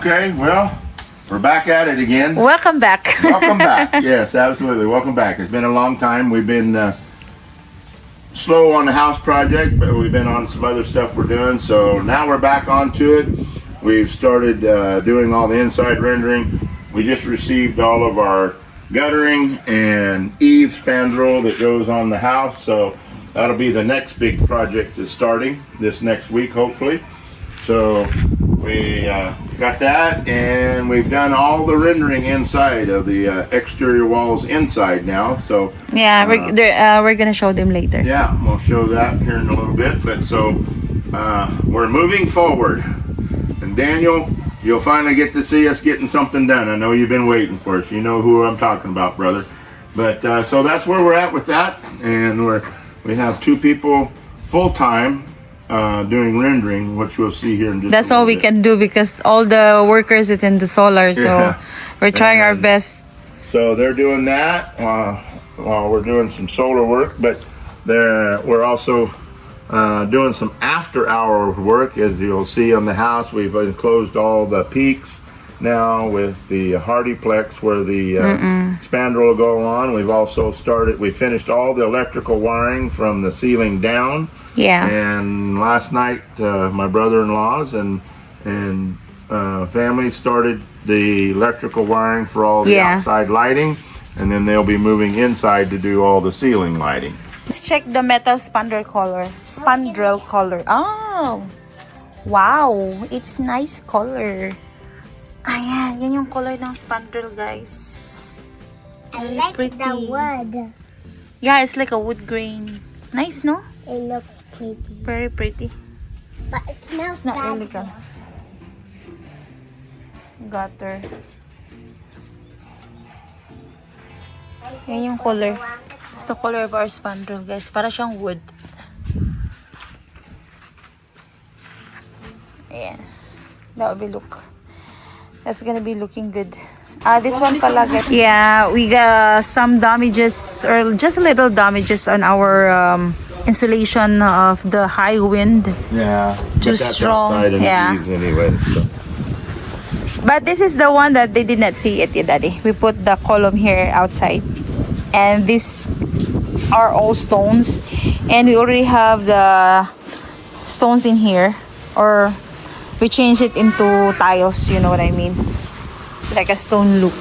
Okay, well, we're back at it again. Welcome back. Welcome back. Yes, absolutely. Welcome back. It's been a long time. We've been slow on the house project, but we've been on some other stuff we're doing. So now we're back onto it. We've started doing all the inside rendering. We just received all of our guttering and eave spandrel that goes on the house. So that'll be the next big project that's starting this next week, hopefully. So we got that, and we've done all the rendering inside of the exterior walls inside now. So Yeah, we're gonna show them later. yeah, we'll show that here in a little bit. But so we're moving forward, and Daniel, you'll finally get to see us getting something done. I know you've been waiting for us. You know who I'm talking about, brother. But so that's where we're at with that, and we have 2 people full time doing rendering, which we'll see here in just That's a all little we bit. can do because all the workers is in the solar, so Yeah. we're trying our best. So they're doing that while we're doing some solar work, but we're also doing some after-hour work. As you'll see on the house, we've enclosed all the peaks now with the Hardyplex where the spandrel will go on. We've also we finished all the electrical wiring from the ceiling down. Yeah. And last night, my brother-in-laws and family started the electrical wiring for all the Yeah. outside lighting, and then they'll be moving inside to do all the ceiling lighting. Let's check the metal spandrel color. Spandrel color. Oh! Wow! It's nice color. Ayan, yan yung color ng spandrel, guys. I Very like pretty. the wood. Yeah, it's like a wood grain. Nice, no? It looks pretty. Very pretty. But it It's smells not bad. really good. Gutter. Yan yung color. It's the color of our spandrel, guys. Para siyang wood. Ayan. That will be That's gonna be looking good. This one pala, guys. Yeah, we got some damages, or just a little damages on our insulation of the high wind. Yeah. Too strong. Yeah. Anyway. So. But this is the one that they did not see it yet, Daddy. We put the column here outside. And these are all stones. And we already have the stones in here. Or we changed it into tiles, you know what I mean? Like a stone look.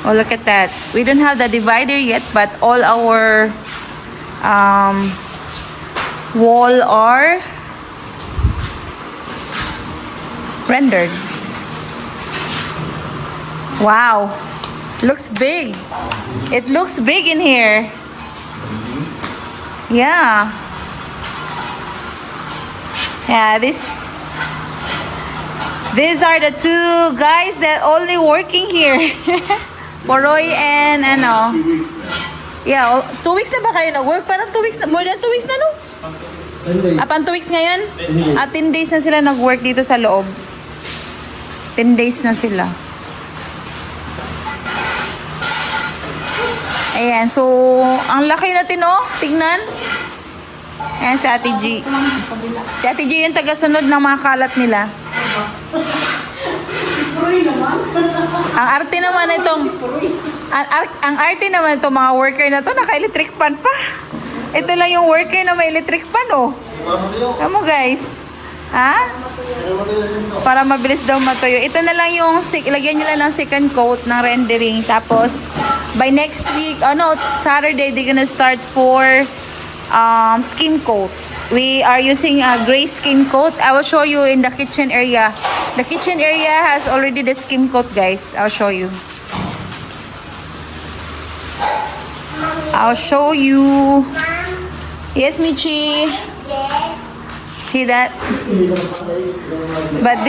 Oh, look at that. We don't have the divider yet, but all our wall are rendered. Wow, looks big. It looks big in here. Yeah. Yeah, these are the 2 guys that only working here. Poroy and ano. Yeah, 2 weeks na ba kayo nag-work? Parang 2 weeks na, more than 2 weeks na, no? 10 days. Pan 2 weeks ngayon? 10 days na sila nag-work dito sa loob. 10 days na sila. Ayan, so, ang laki natin, oh. Tingnan. Ayan si Ate G. Si Ate G yung tagasunod ng mga kalat nila. Ang arte naman itong ang arte naman itong mga worker na to, naka-electric pan pa. Ito lang yung worker na may electric pan, oh. Ano guys? Ha? Para mabilis daw matuyo. Ito na lang yung, lagyan nyo lang ng second coat ng rendering. Tapos, by next week, Saturday, they're gonna start for skim coat. We are using a gray skim coat. I will show you in the kitchen area. The kitchen area has already the skim coat, guys. I'll show you. I'll show you. Yes, Michi. See that? But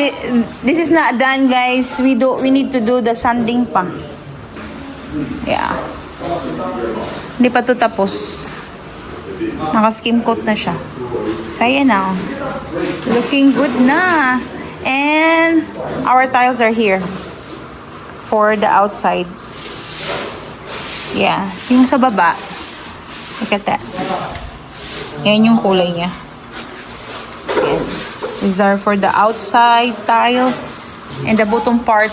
this is not done, guys. We need to do the sanding pa. Yeah. Hindi pa to tapos. Naka-skim coat na siya. So, ayan na. Looking good na. And our tiles are here for the outside. Yeah. Yung sa baba. Look at that. Yan yung kulay niya. Ayan. These are for the outside tiles and the bottom part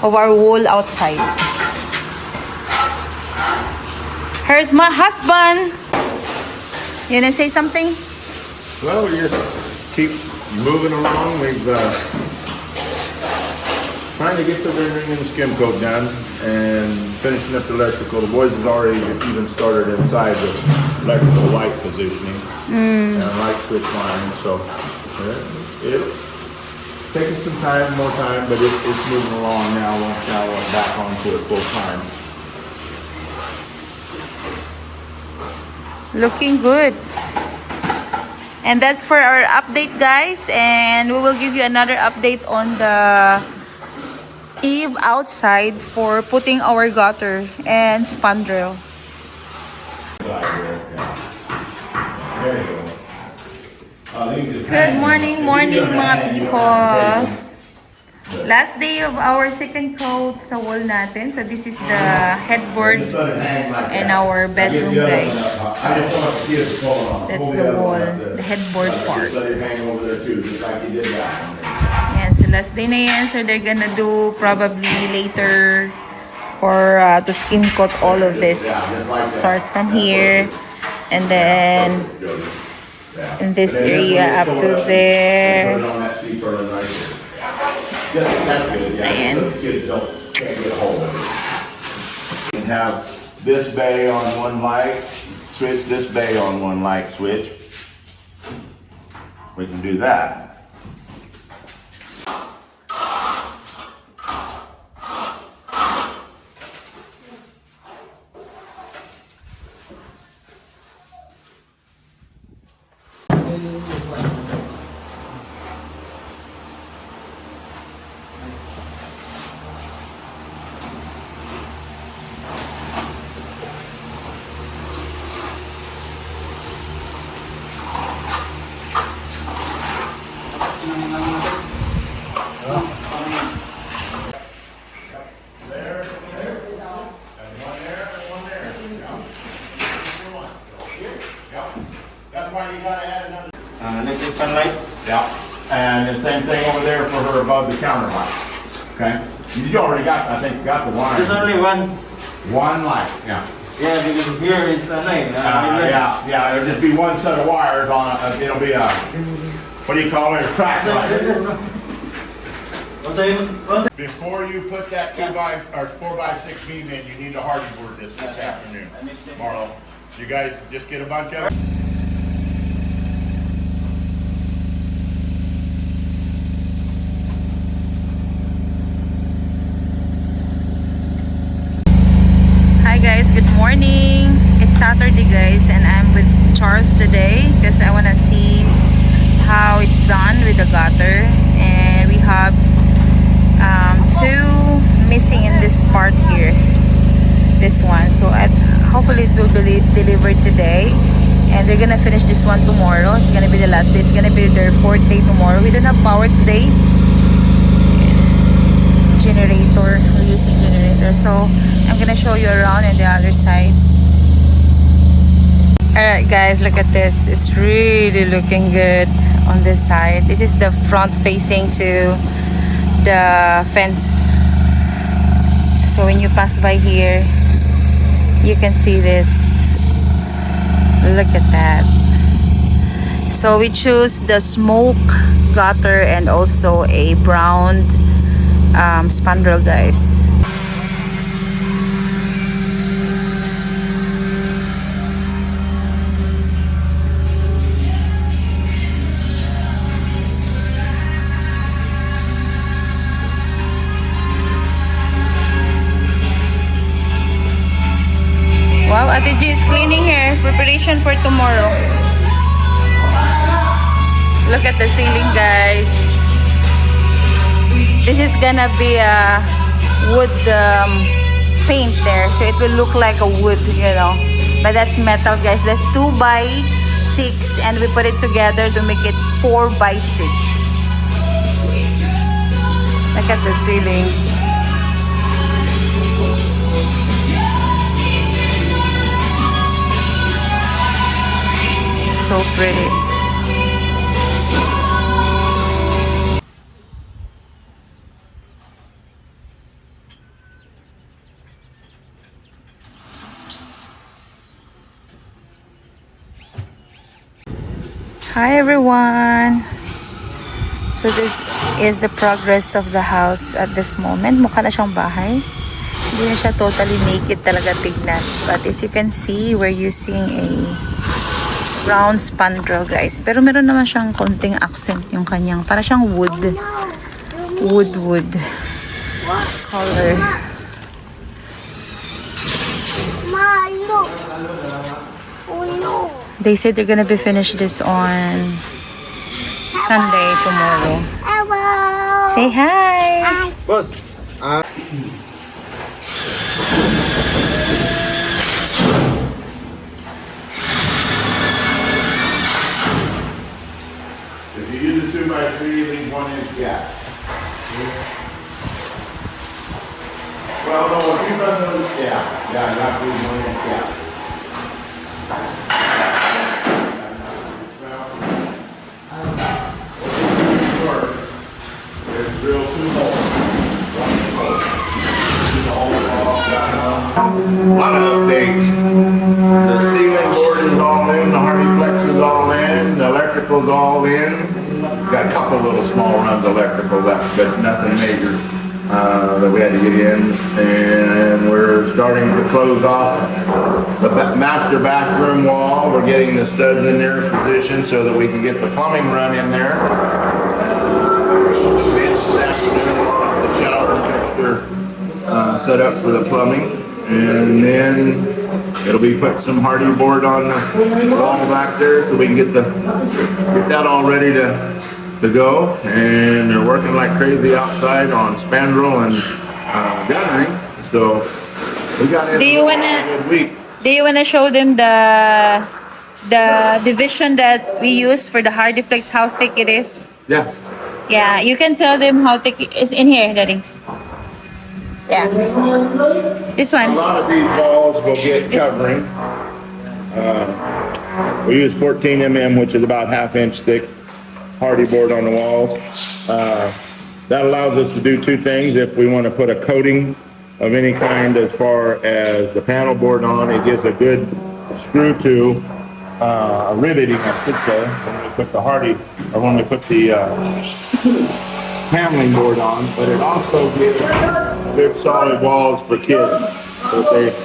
of our wall outside. Here's my husband. You gonna say something? Well, we just keep moving along. We've trying to get the rendering and the skim coat done and finishing up the electrical. The boys have already even started inside the electrical light positioning and light switch line. So it's taking some time, more time, but it's moving along now. Now we're back onto it full time. Looking good. And that's for our update, guys. And we will give you another update on the eve outside for putting our gutter and spandrel. Good morning, mga people. Last day of our second coat sa wall natin. So this is the headboard and our bedroom, guys. So that's the wall, the headboard part. Yan, so last day na yan. So they're gonna do probably later or to skim coat all of this. Start from here and then in this area up to there. Ayan. Kids can't get a hold of it. You can have this bay on one light switch, this bay on one light switch. We can do that. Electric sunlight. Yeah. And the same thing over there for her above the counter light. Okay? You already got, I think, got the wire. There's only one. One light, yeah. Yeah, because here it's a night. Yeah, there'll just be one set of wires on it. It'll be a, what do you call it, a track light. Before you put that 4x6 beam in, you need to hardy board this afternoon, Marlo. You guys just get a bunch of it. Hi guys, good morning. It's Saturday, guys, and I'm with Charles today because I want to see how it's done with the gutter. And we have two missing in this part here, this one. So hopefully it will be delivered today, and they're gonna finish this one tomorrow. It's gonna be the last day. It's gonna be their fourth day tomorrow. We don't have power today. Generator, we're using generator, so I'm gonna show you around on the other side. Alright guys, look at this. It's really looking good on this side. This is the front facing to the fence. So when you pass by here, you can see this. Look at that. So we choose the smoke gutter and also a brown spandrel, guys. Wow, Ate G is cleaning here. Preparation for tomorrow. Look at the ceiling, guys. This is gonna be a wood paint there. So it will look like a wood, you know. But that's metal, guys. That's 2x6 and we put it together to make it 4x6. Look at the ceiling. So pretty. Hi everyone! So this is the progress of the house at this moment. Mukha na siyang bahay. Hindi na siya totally naked talaga tignan. But if you can see, we're using a round spandrel guys. Pero meron naman siyang konting accent yung kanyang. Para siyang wood. Wood color. Ma, look. Oh no. They said they're gonna be finished this on Sunday tomorrow. Hello. Say hi! Boss, If you use a 2x3, leave 1 inch gap. Well, no, if you run those, yeah, you have to leave 1 inch gap. It's real simple. A lot of updates. The ceiling board is all in, the Hardiplex is all in, the electrical's all in. Got a couple little small runs of electrical left, but nothing major that we had to get in. And we're starting to close off the master bathroom wall. We're getting the studs in their position so that we can get the plumbing run in there. The shower fixture set up for the plumbing. And then it'll be put some hardy board on the wall back there so we can get that all ready to go. And they're working like crazy outside on spandrel and guttering. So we got in a good week. Do you wanna show them the division that we use for the Hardiplex, how thick it is? Yeah. Yeah, you can tell them how thick it is in here, Daddy. Yeah. This A one. lot of these walls will get covering. We use 14 mm, which is about 1/2 inch thick hardy board on the walls. That allows us to do two things. If we want to put a coating of any kind as far as the panel board on, it gives a good screw to a riveting, I should say, when we put the hardy, or when we put the paneling board on, but it also gives good solid walls for kids. So they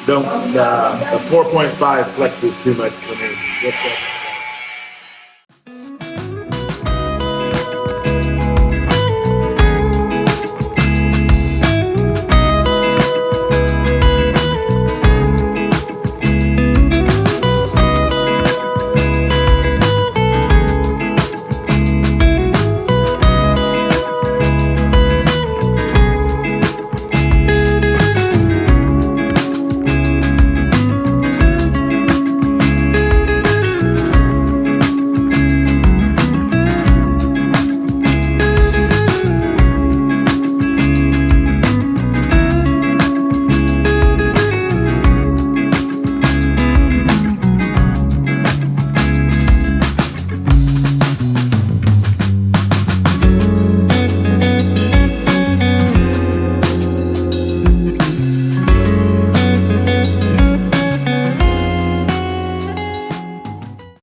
don't, the 4.5 flexes too much when they lift up.